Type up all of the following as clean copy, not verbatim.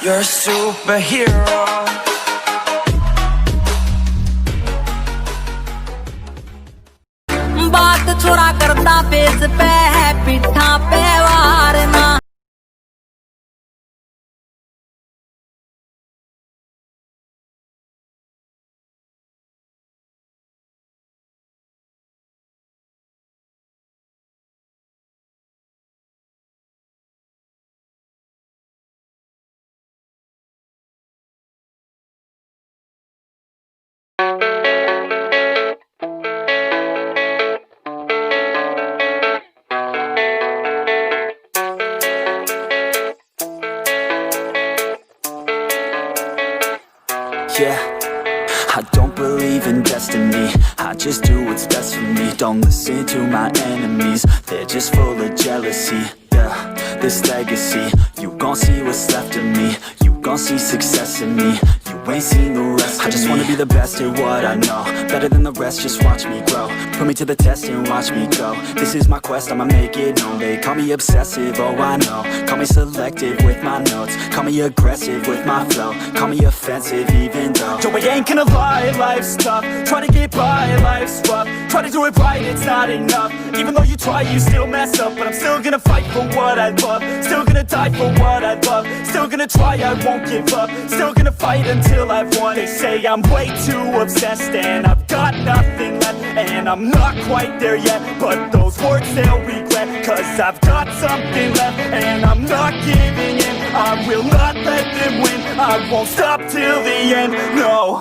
You're a superhero. बात छोड़ा करता फेस पे है पिठा पे Varna Yeah, I don't believe in destiny. I just do what's best for me. Don't listen to my enemies, they're just full of jealousy. Yeah, this legacy, you gon' see what's left of me. You gon' see success in me. You ain't seen the rest of me. I just wanna be the best at what I know, better than the rest, just watch me grow. Put me to the test and watch me go. This is my quest, I'ma make it known. They call me obsessive, oh I know. Call me selective with my notes. Call me aggressive with my flow. Call me offensive even though Joe, I ain't gonna lie, life's tough. Try to get by, life's rough. Try to do it right, it's not enough. Even though you try, you still mess up. But I'm still gonna fight for what I love. Still gonna die for what I love. Still gonna try, I won't give up. Still gonna fight until I've won. They say I'm way too obsessed and I've got nothing left. And I'm not quite there yet, but those words they'll regret. Cause I've got something left and I'm not giving in. I will not let them win. I won't stop till the end, no.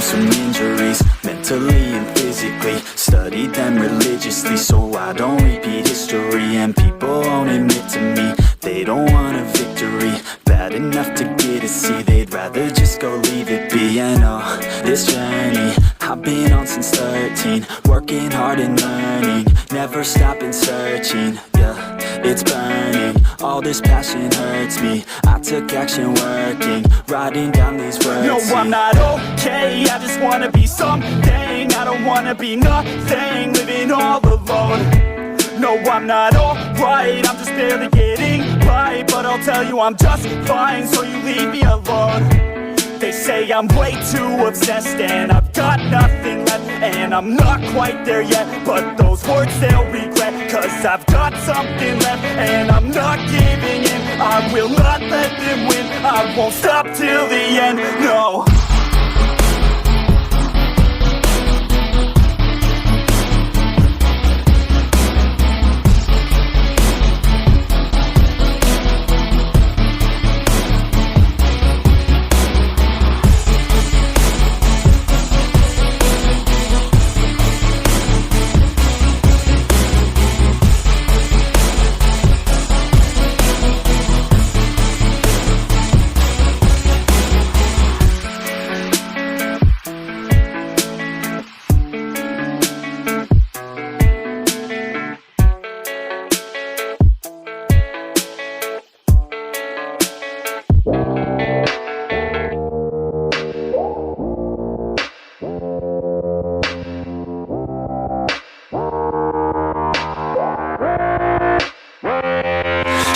Some injuries, mentally and physically. Studied them religiously so I don't repeat history. And people won't admit to me they don't want a victory bad enough to get a C. They'd rather just go leave it be. And oh, this journey I've been on since 13. Working hard and learning, never stopping searching. Yeah, it's burning, all this passion hurts me. I took action working, writing down these words. No, I'm not okay, I just wanna be something. I don't wanna be nothing, living all alone. No, I'm not alright, I'm just barely getting by. But I'll tell you I'm just fine, so you leave me alone. They say I'm way too obsessed and I've got nothing left. And I'm not quite there yet, but those words they'll regret. Cause I've got something left and I'm not giving in. I will not let them win. I won't stop till the end, no.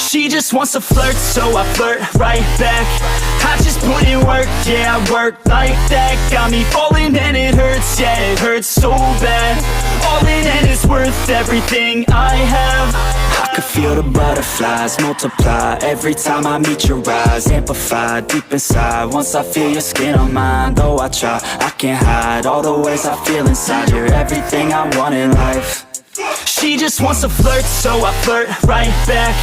She just wants to flirt, so I flirt right back. I just put in work, yeah, I work like that. Got me falling and it hurts, yeah, it hurts so bad. All in and it's worth everything I have. I could feel the butterflies multiply every time I meet your eyes. Amplify deep inside once I feel your skin on mine. Though I try, I can't hide all the ways I feel inside. You're everything I want in life. She just wants to flirt, so I flirt right back.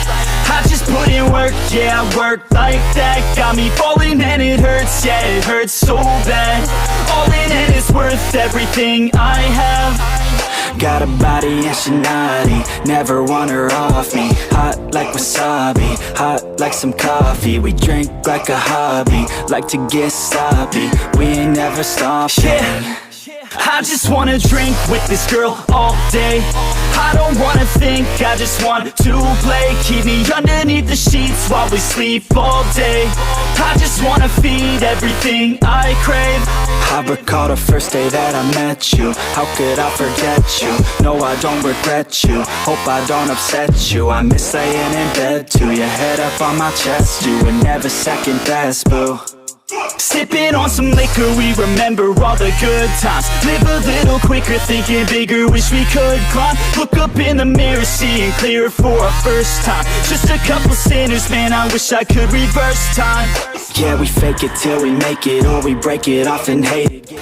I just put in work, yeah, I work like that. Got me falling and it hurts, yeah, it hurts so bad. All in and it's worth everything I have. Got a body and she naughty, never want her off me. Hot like wasabi, hot like some coffee. We drink like a hobby, like to get sloppy. We ain't never stopping. Yeah. I just wanna drink with this girl all day. I don't wanna think, I just want to play. Keep me underneath the sheets while we sleep all day. I just wanna feed everything I crave. I recall the first day that I met you. How could I forget you? No, I don't regret you. Hope I don't upset you. I miss laying in bed too. Your head up on my chest, you were never second best, boo. Sipping on some liquor, we remember all the good times. Live a little quicker, thinking bigger, wish we could climb. Look up in the mirror, seeing clearer for our first time. Just a couple sinners, man, I wish I could reverse time. Yeah, we fake it till we make it, or we break it off and hate it.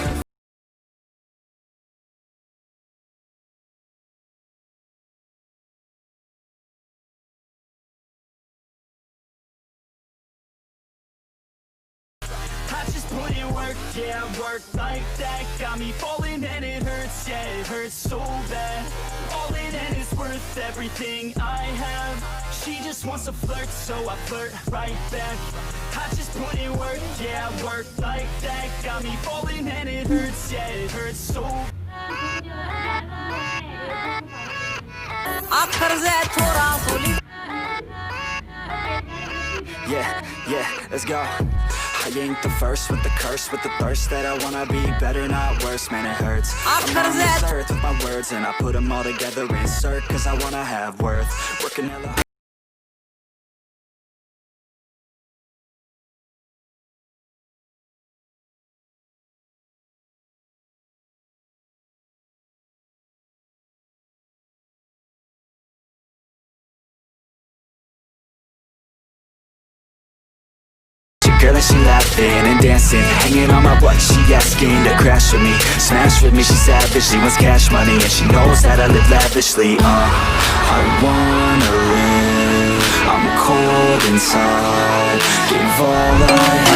I just put in work, yeah, work like that. Got me falling and it hurts, yeah, it hurts so bad. All in and it's worth everything I have. She just wants to flirt, so I flirt right back. I just put in work, yeah, work like that. Got me falling and it hurts, yeah, it hurts so bad. Yeah, let's go. I ain't the first with the curse, with the thirst that I wanna be better, not worse, man, it hurts. I'm on this earth with my words and I put them all together, insert, cause I wanna have worth. Working hella girl and she laughing and dancing, hanging on my butt, she asking to crash with me, smash with me, she savage, she wants cash money, and she knows that I live lavishly, I wanna live, I'm cold inside, give all I have.